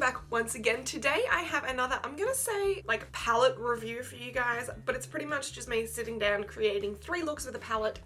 back once again. Today I have another, I'm gonna say like palette review for you guys, but it's pretty much just me sitting down creating 3 looks with a palette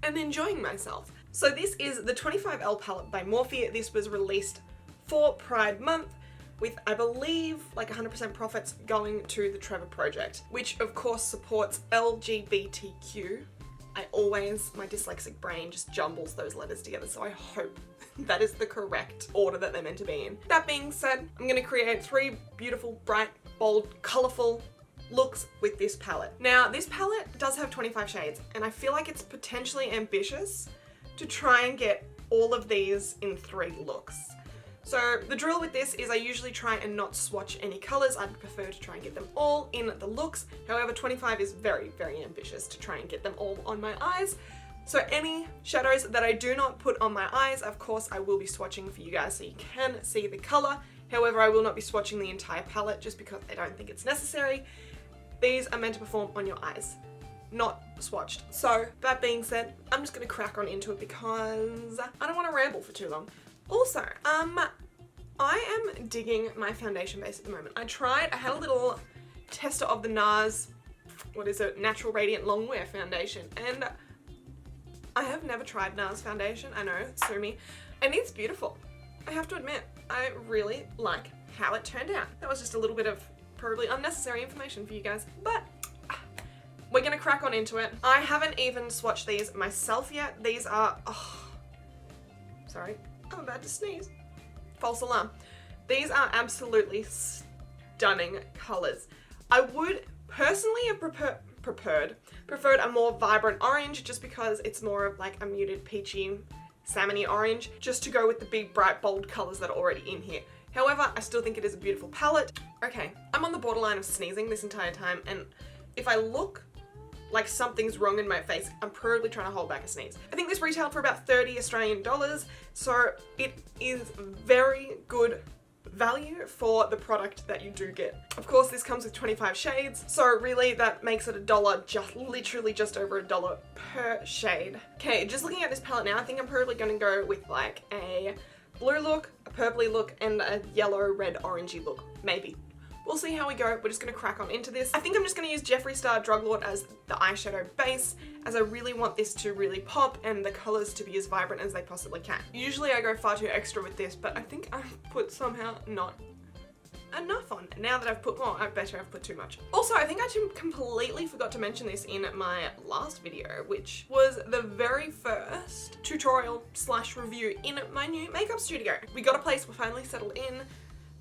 and enjoying myself. So this is the 25L palette by Morphe. This was released for Pride Month with, I believe, like 100% profits going to the Trevor Project, which of course supports LGBTQ. My dyslexic brain just jumbles those letters together, so I hope that is the correct order that they're meant to be in. That being said, I'm gonna create 3 beautiful, bright, bold, colorful looks with this palette. Now, this palette does have 25 shades, and I feel like it's potentially ambitious to try and get all of these in 3 looks. So the drill with this is I usually try and not swatch any colors. I'd prefer to try and get them all in the looks. However, 25 is very, very ambitious to try and get them all on my eyes. So any shadows that I do not put on my eyes, of course, I will be swatching for you guys so you can see the color. However, I will not be swatching the entire palette just because I don't think it's necessary. These are meant to perform on your eyes, not swatched. So that being said, I'm just gonna crack on into it because I don't want to ramble for too long. Also, I am digging my foundation base at the moment. I had a little tester of the NARS, what is it, Natural Radiant Longwear foundation, and I have never tried NARS foundation. I know, sue me, and it's beautiful. I have to admit, I really like how it turned out. That was just a little bit of probably unnecessary information for you guys, but we're gonna crack on into it. I haven't even swatched these myself yet. These are, sorry, I'm about to sneeze. False alarm. These are absolutely stunning colors. I would personally have preferred a more vibrant orange just because it's more of like a muted peachy salmony orange, just to go with the big bright bold colors that are already in here. However, I still think it is a beautiful palette. Okay, I'm on the borderline of sneezing this entire time, and if I look like something's wrong in my face, I'm probably trying to hold back a sneeze. I think this retailed for about 30 Australian dollars, so it is very good value for the product that you do get. Of course, this comes with 25 shades, so really that makes it $1, literally just over $1 per shade. Okay, just looking at this palette now, I think I'm probably gonna go with like a blue look, a purpley look, and a yellow, red, orangey look, maybe. We'll see how we go. We're just gonna crack on into this. I think I'm just gonna use Jeffree Star Drug Lord as the eyeshadow base, as I really want this to really pop and the colors to be as vibrant as they possibly can. Usually I go far too extra with this, but I think I've put somehow not enough on. Now that I've put more, I better have put too much. Also, I think I completely forgot to mention this in my last video, which was the very first tutorial / review in my new makeup studio. We got a place, we're finally settled in.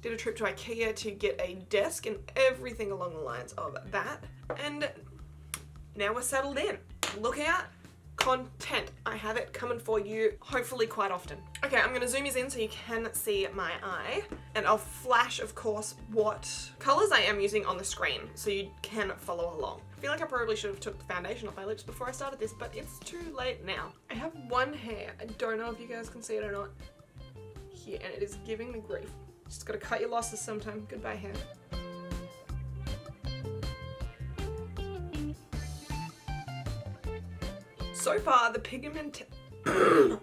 Did a trip to IKEA to get a desk and everything along the lines of that. And now we're settled in. Look out, content. I have it coming for you, hopefully quite often. Okay, I'm gonna zoom these in so you can see my eye. And I'll flash, of course, what colors I am using on the screen so you can follow along. I feel like I probably should have took the foundation off my lips before I started this, but it's too late now. I have one hair, I don't know if you guys can see it or not, here, and it is giving me grief. Just gotta cut your losses sometime. Goodbye, hair. So far, the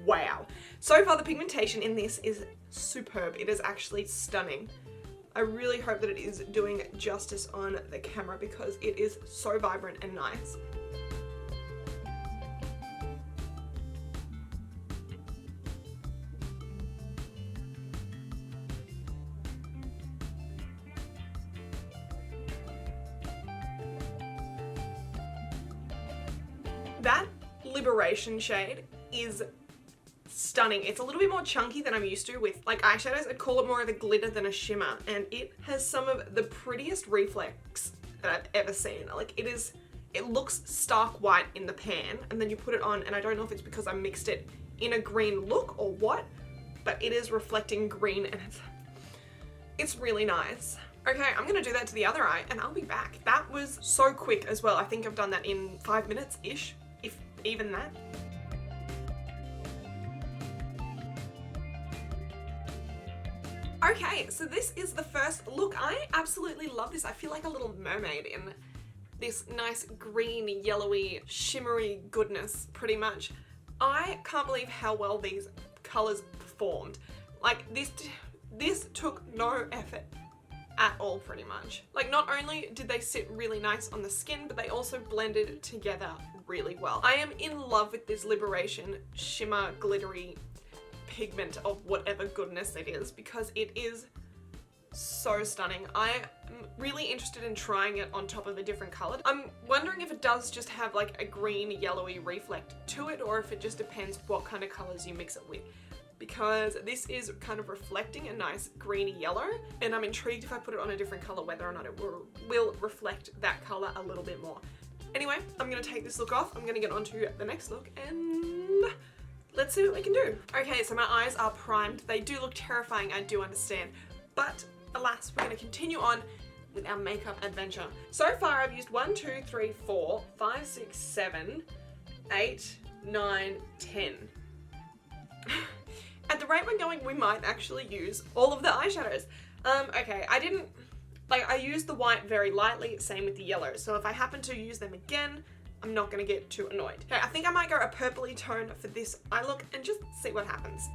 wow. So far, the pigmentation in this is superb. It is actually stunning. I really hope that it is doing justice on the camera because it is so vibrant and nice. That Liberation shade is stunning. It's a little bit more chunky than I'm used to with like eyeshadows. I'd call it more of a glitter than a shimmer, and it has some of the prettiest reflex that I've ever seen. Like it looks stark white in the pan, and then you put it on, and I don't know if it's because I mixed it in a green look or what, but it is reflecting green, and it's really nice. Okay, I'm gonna do that to the other eye, and I'll be back. That was so quick as well. I think I've done that in 5 minutes-ish, if even that. Okay, so this is the first look. I absolutely love this. I feel like a little mermaid in this nice green, yellowy, shimmery goodness, pretty much. I can't believe how well these colors performed. Like, This took no effort at all, pretty much. Like, not only did they sit really nice on the skin, but they also blended together really well. I am in love with this Liberation shimmer glittery pigment of whatever goodness it is, because it is so stunning. I am really interested in trying it on top of a different color. I'm wondering if it does just have like a green yellowy reflect to it, or if it just depends what kind of colors you mix it with, because this is kind of reflecting a nice greeny yellow, and I'm intrigued if I put it on a different color whether or not it will reflect that color a little bit more. Anyway, I'm gonna take this look off, I'm gonna get onto the next look, and let's see what we can do. Okay, so my eyes are primed. They do look terrifying, I do understand, but alas, we're gonna continue on with our makeup adventure. So far I've used 1, 2, 3, 4, 5, 6, 7, 8, 9, 10. At the rate we're going, we might actually use all of the eyeshadows. Okay, I used the white very lightly, same with the yellow. So if I happen to use them again, I'm not gonna get too annoyed. Okay, I think I might go a purpley tone for this eye look and just see what happens.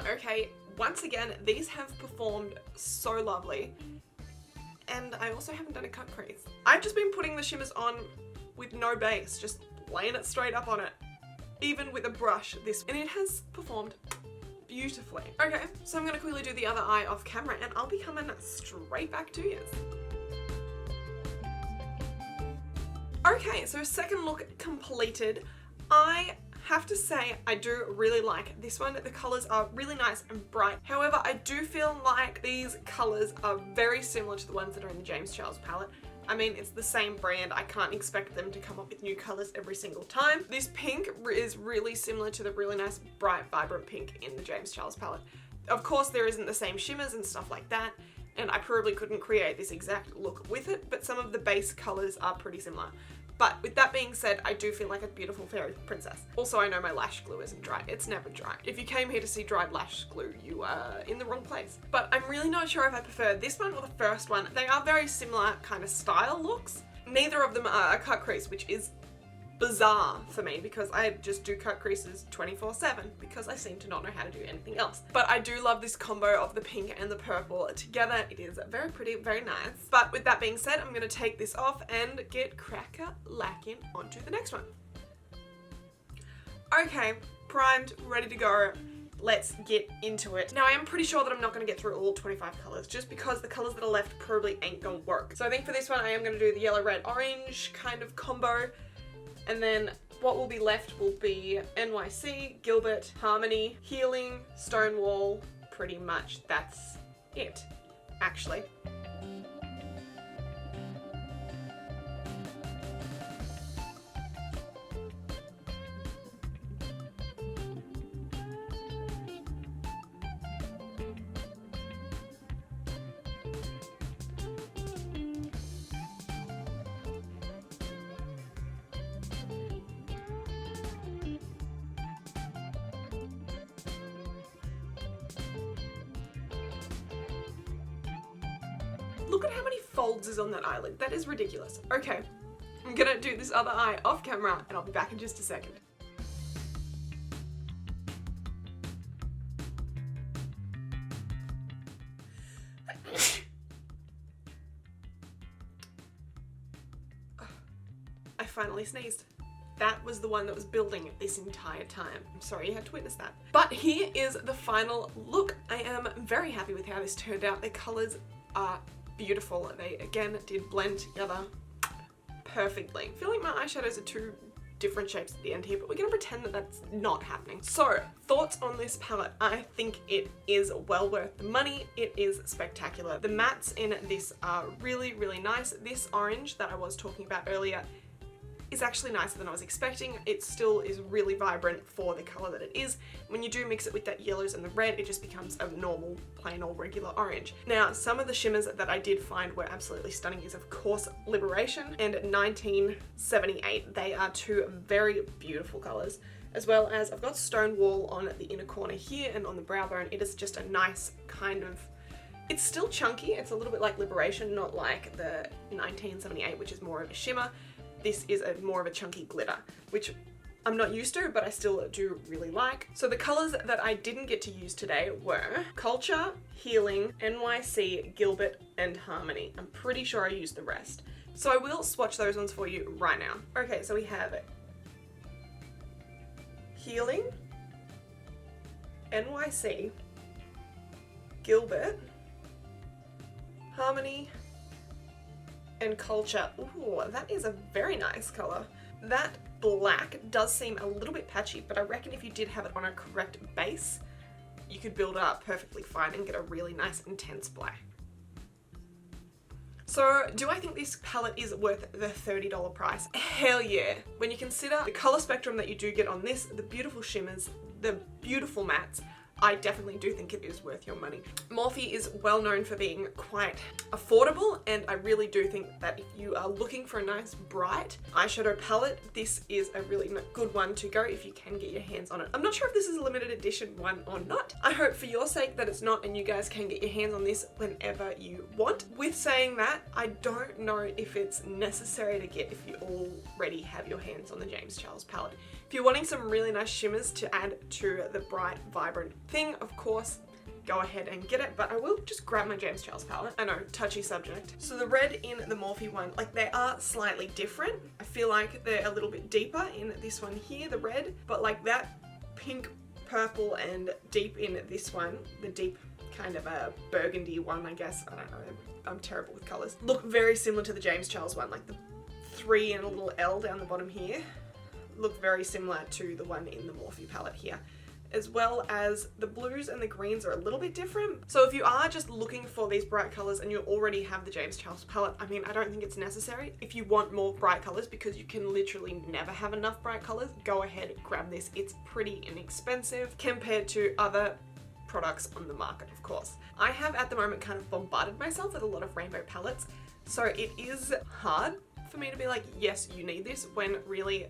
Okay, once again, these have performed so lovely, and I also haven't done a cut crease. I've just been putting the shimmers on with no base, just laying it straight up on it, even with a brush, and it has performed beautifully. Okay, so I'm gonna quickly do the other eye off camera, and I'll be coming straight back to you. Okay, so second look completed. I have to say I do really like this one. The colors are really nice and bright. However, I do feel like these colors are very similar to the ones that are in the James Charles palette. I mean, it's the same brand. I can't expect them to come up with new colors every single time. This pink is really similar to the really nice, bright, vibrant pink in the James Charles palette. Of course, there isn't the same shimmers and stuff like that, and I probably couldn't create this exact look with it, but some of the base colors are pretty similar. But with that being said, I do feel like a beautiful fairy princess. Also, I know my lash glue isn't dry. It's never dry. If you came here to see dried lash glue, you are in the wrong place. But I'm really not sure if I prefer this one or the first one. They are very similar kind of style looks. Neither of them are a cut crease, which is bizarre for me because I just do cut creases 24/7 because I seem to not know how to do anything else. But I do love this combo of the pink and the purple together. It is very pretty, very nice. But with that being said, I'm going to take this off and get cracker-lacking onto the next one. Okay, primed, ready to go. Let's get into it. Now, I am pretty sure that I'm not going to get through all 25 colours just because the colours that are left probably ain't going to work. So I think for this one, I am going to do the yellow, red, orange kind of combo. And then what will be left will be NYC, Gilbert, Harmony, Healing, Stonewall. Pretty much that's it, actually. Look at how many folds is on that eyelid. That is ridiculous. Okay, I'm gonna do this other eye off camera and I'll be back in just a second. I finally sneezed. That was the one that was building this entire time. I'm sorry you had to witness that. But here is the final look. I am very happy with how this turned out. The colors are beautiful. They again did blend together perfectly. I feel like my eyeshadows are two different shapes at the end here, but we're gonna pretend that that's not happening. So, thoughts on this palette? I think it is well worth the money. It is spectacular. The mattes in this are really, really nice. This orange that I was talking about earlier is actually nicer than I was expecting. It still is really vibrant for the color that it is. When you do mix it with that yellows and the red, it just becomes a normal, plain old regular orange. Now, some of the shimmers that I did find were absolutely stunning is of course Liberation and 1978. They are two very beautiful colors. as well as I've got Stonewall on the inner corner here and on the brow bone. It is just a nice kind of, it's still chunky. It's a little bit like Liberation, not like the 1978, which is more of a shimmer. This is more of a chunky glitter, which I'm not used to, but I still do really like. So the colors that I didn't get to use today were Culture, Healing, NYC, Gilbert, and Harmony. I'm pretty sure I used the rest. So I will swatch those ones for you right now. Okay, so we have Healing, NYC, Gilbert, Harmony, and Culture. Ooh, that is a very nice color. That black does seem a little bit patchy, but I reckon if you did have it on a correct base, you could build it up perfectly fine and get a really nice intense black. So do I think this palette is worth the $30 price? Hell yeah. When you consider the color spectrum that you do get on this, the beautiful shimmers, the beautiful mattes, I definitely do think it is worth your money. Morphe is well known for being quite affordable, and I really do think that if you are looking for a nice bright eyeshadow palette, this is a really good one to go if you can get your hands on it. I'm not sure if this is a limited edition one or not. I hope for your sake that it's not, and you guys can get your hands on this whenever you want. With saying that, I don't know if it's necessary to get if you already have your hands on the James Charles palette. If you're wanting some really nice shimmers to add to the bright, vibrant thing, of course, go ahead and get it, but I will just grab my James Charles palette. I know, touchy subject. So the red in the Morphe one, like they are slightly different. I feel like they're a little bit deeper in this one here, the red, but like that pink, purple, and deep in this one, the deep kind of a burgundy one, I guess. I don't know, I'm terrible with colors. Look very similar to the James Charles one, like the 3 and a little L down the bottom here. Look very similar to the one in the Morphe palette here, as well as the blues and the greens are a little bit different. So if you are just looking for these bright colors and you already have the James Charles palette, I mean, I don't think it's necessary. If you want more bright colors, because you can literally never have enough bright colors, go ahead, grab this. It's pretty inexpensive compared to other products on the market, of course. I have at the moment kind of bombarded myself with a lot of rainbow palettes, so it is hard for me to be like, yes, you need this, when really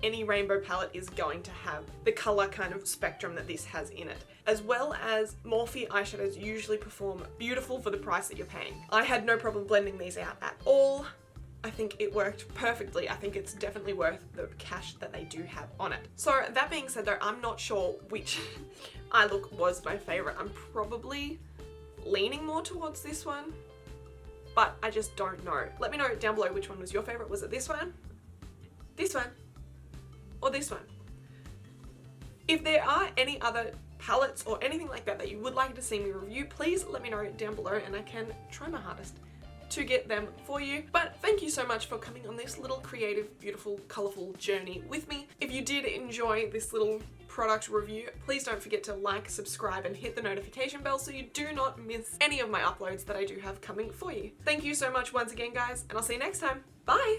any rainbow palette is going to have the color kind of spectrum that this has in it. As well as Morphe eyeshadows usually perform beautiful for the price that you're paying. I had no problem blending these out at all. I think it worked perfectly. I think it's definitely worth the cash that they do have on it. So that being said though, I'm not sure which eye look was my favorite. I'm probably leaning more towards this one, but I just don't know. Let me know down below which one was your favorite. Was it this one? This one? Or this one? If there are any other palettes or anything like that that you would like to see me review, please let me know down below and I can try my hardest to get them for you. But thank you so much for coming on this little creative, beautiful, colorful journey with me. If you did enjoy this little product review, please don't forget to like, subscribe, and hit the notification bell so you do not miss any of my uploads that I do have coming for you. Thank you so much once again, guys, and I'll see you next time. Bye!